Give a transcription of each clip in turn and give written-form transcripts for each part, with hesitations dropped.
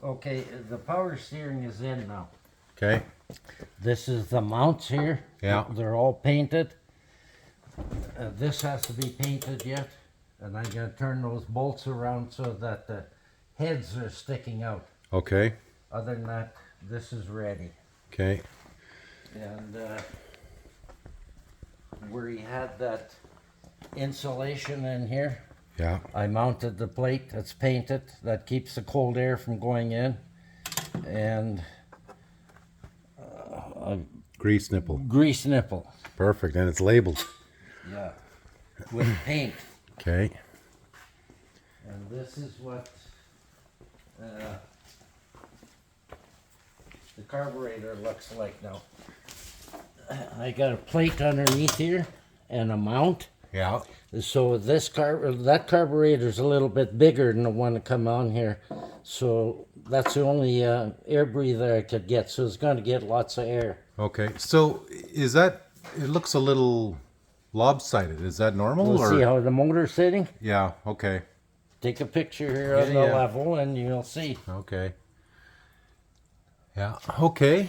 Okay, the power steering is in now. Okay. This is the mounts here. Yeah. They're all painted. This has to be painted yet. And I gotta turn those bolts around so that the heads are sticking out. Okay. Other than that, this is ready. Okay. And where he had that insulation in here, Yeah. I mounted the plate that's painted that keeps the cold air from going in, and a Grease nipple. grease nipple. Perfect. And it's labeled. Yeah, with paint. Okay. And this is what the carburetor looks like now. I got a plate underneath here and a mount. Yeah. So that carburetor's a little bit bigger than the one that come on here. So that's the only air breather I could get. So it's going to get lots of air. Okay. So is that, it looks a little lopsided. Is that normal? We'll or? see how the motor's sitting. Yeah. Okay. Take a picture here on the Yeah. level and you'll see. Okay. Yeah. Okay.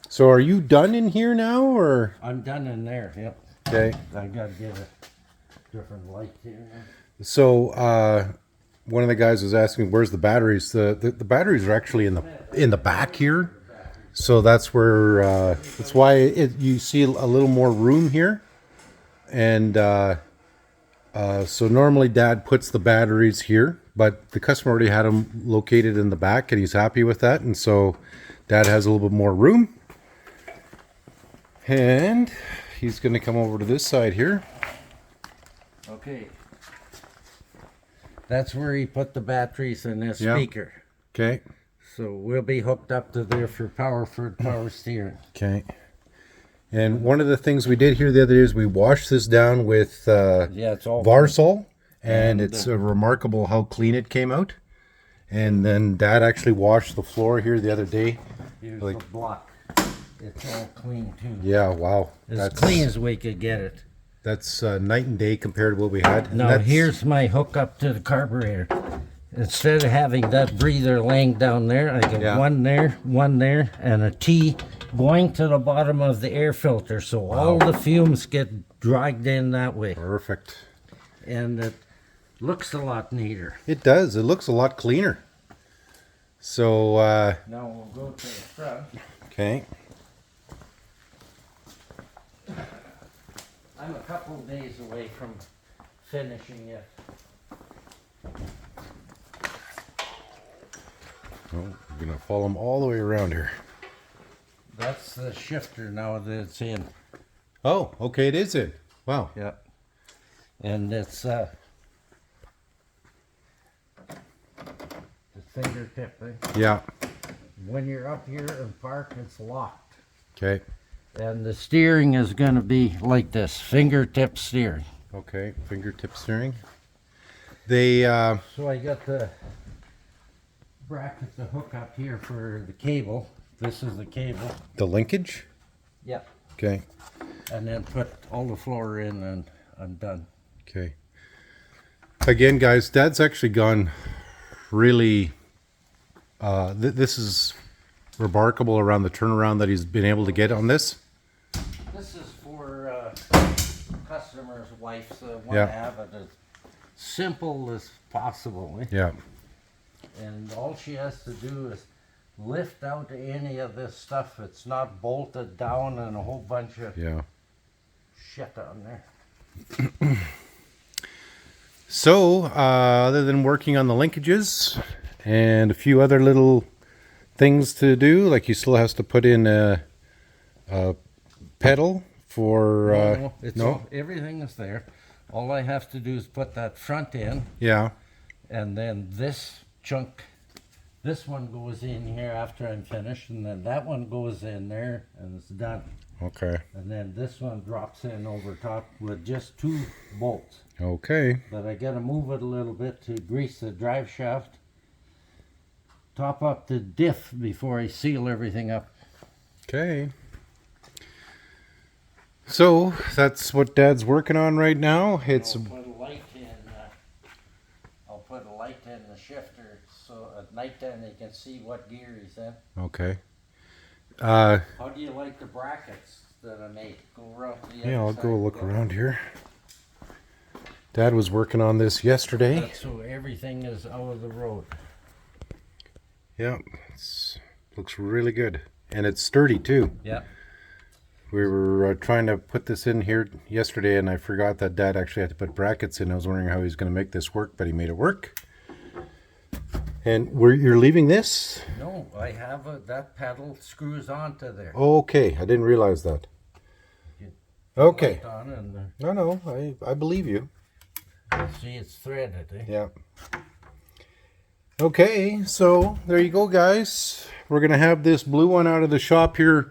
So are you done in here now, or? I'm done in there, yep. Okay. I got to get a different light here now. So one of the guys was asking, where's the batteries? The batteries are actually in the back here. So that's where that's why you see a little more room here. And so normally Dad puts the batteries here, but the customer already had them located in the back, and he's happy with that. And so Dad has a little bit more room. And he's going to come over to this side here. Okay. That's where he put the batteries in this Yeah. speaker. Okay. So we'll be hooked up to there for power steering. Okay. And one of the things we did here the other day is we washed this down with Yeah, it's all Varsol, and it's remarkable how clean it came out. And then Dad actually washed the floor here the other day. Here's like- the block. It's all clean too. Yeah, wow. As clean as we could get it. That's night and day compared to what we had. And Now that's- here's my hookup to the carburetor. Instead of having that breather laying down there, I got Yeah. one there, and a T going to the bottom of the air filter, so all the fumes get dragged in that way. Perfect. And it looks a lot neater. It does. It looks a lot cleaner. So, Now we'll go to the front. okay. I'm a couple of days away from finishing it. Oh, we're going to follow them all the way around here. That's the shifter now that it's in. Oh, okay, it is in. Wow. Yeah. And it's the fingertip thing. Yeah. When you're up here and park, it's locked. Okay. And the steering is going to be like this, fingertip steering. Okay, fingertip steering. They, So I got the bracket to hook up here for the cable. This is the cable. the linkage. Yep. Okay. And then put all the floor in and I'm done. Okay. Again, guys, Dad's actually gone really, this is remarkable around the turnaround that he's been able to get on this. This is for customers' wives that want Yeah. to have it as simple as possible. Eh? Yeah. And all she has to do is lift out any of this stuff. It's not bolted down and a whole bunch of Yeah. shit on there. So, other than working on the linkages and a few other little things to do, like he still has to put in a pedal for, No, it's no? all, everything is there. All I have to do is put that front in, Yeah. and then this chunk, this one goes in here after I'm finished, and then that one goes in there, and it's done. Okay. And then this one drops in over top with just 2 bolts. Okay. But I gotta move it a little bit to grease the drive shaft, top up the diff before I seal everything up. Okay. So, that's what Dad's working on right now. It's, I'll put a light in. I'll put a light in the shifter so at night time they can see what gear he's in. Okay. How do you like the brackets that I made? Go around to the other Yeah, I'll side. go look around here. Dad was working on this yesterday. That's so everything is out of the road. Yeah, looks really good. And it's sturdy too. Yeah. We were trying to put this in here yesterday, and I forgot that Dad actually had to put brackets in. I was wondering how he's going to make this work, but he made it work. And you're leaving this? No, I have that pedal screws onto there. Okay, I didn't realize that. Okay. Light on and, No, I believe you. see, it's threaded. Eh? Yeah. Okay, so there you go, guys. We're going to have this blue one out of the shop here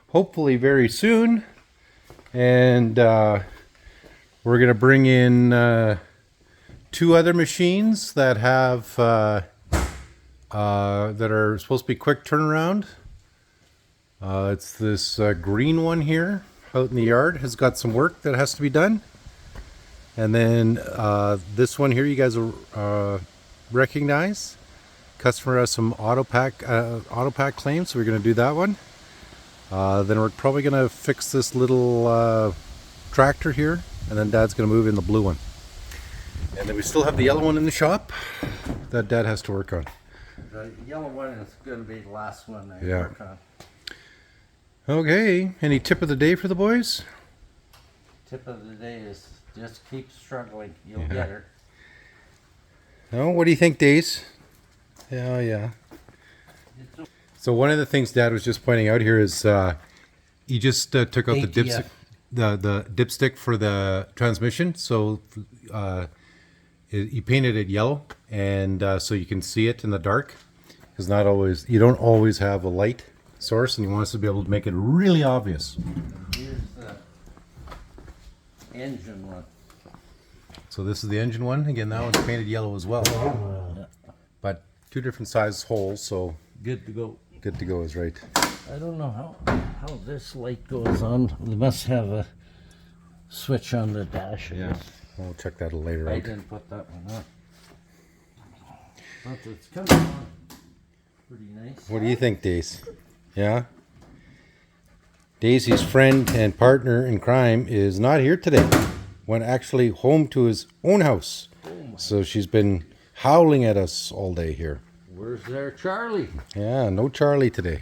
hopefully very soon. And we're going to bring in 2 other machines that have that are supposed to be quick turnaround. It's this green one here out in the yard, has got some work that has to be done. And then this one here you guys will recognize. Customer has some auto pack claims, so we're going to do that one. Then we're probably going to fix this little tractor here, and then Dad's going to move in the blue one. And then we still have the yellow one in the shop that Dad has to work on. The yellow one is going to be the last one I Yeah. work on. Okay, any tip of the day for the boys? Tip of the day is just keep struggling. You'll get her. No, what do you think, Days? Yeah. So one of the things Dad was just pointing out here is he just took out the ATF. the dipstick for the transmission. So he painted it yellow, and so you can see it in the dark. Because you don't always have a light source, and he wants to be able to make it really obvious. Here's the engine one. So this is the engine one. Again, that one's painted yellow as well. But 2 different size holes, so Good to go. good to go is right. I don't know how this light goes on. They must have a switch on the dash. I guess. We'll check that later I out. didn't put that one on. But it's coming on pretty nice. What do you think, Daisy? Yeah? Daisy's friend and partner in crime is not here today. Went actually home to his own house. So she's been howling at us all day here. Where's their Charlie? Yeah, no Charlie today.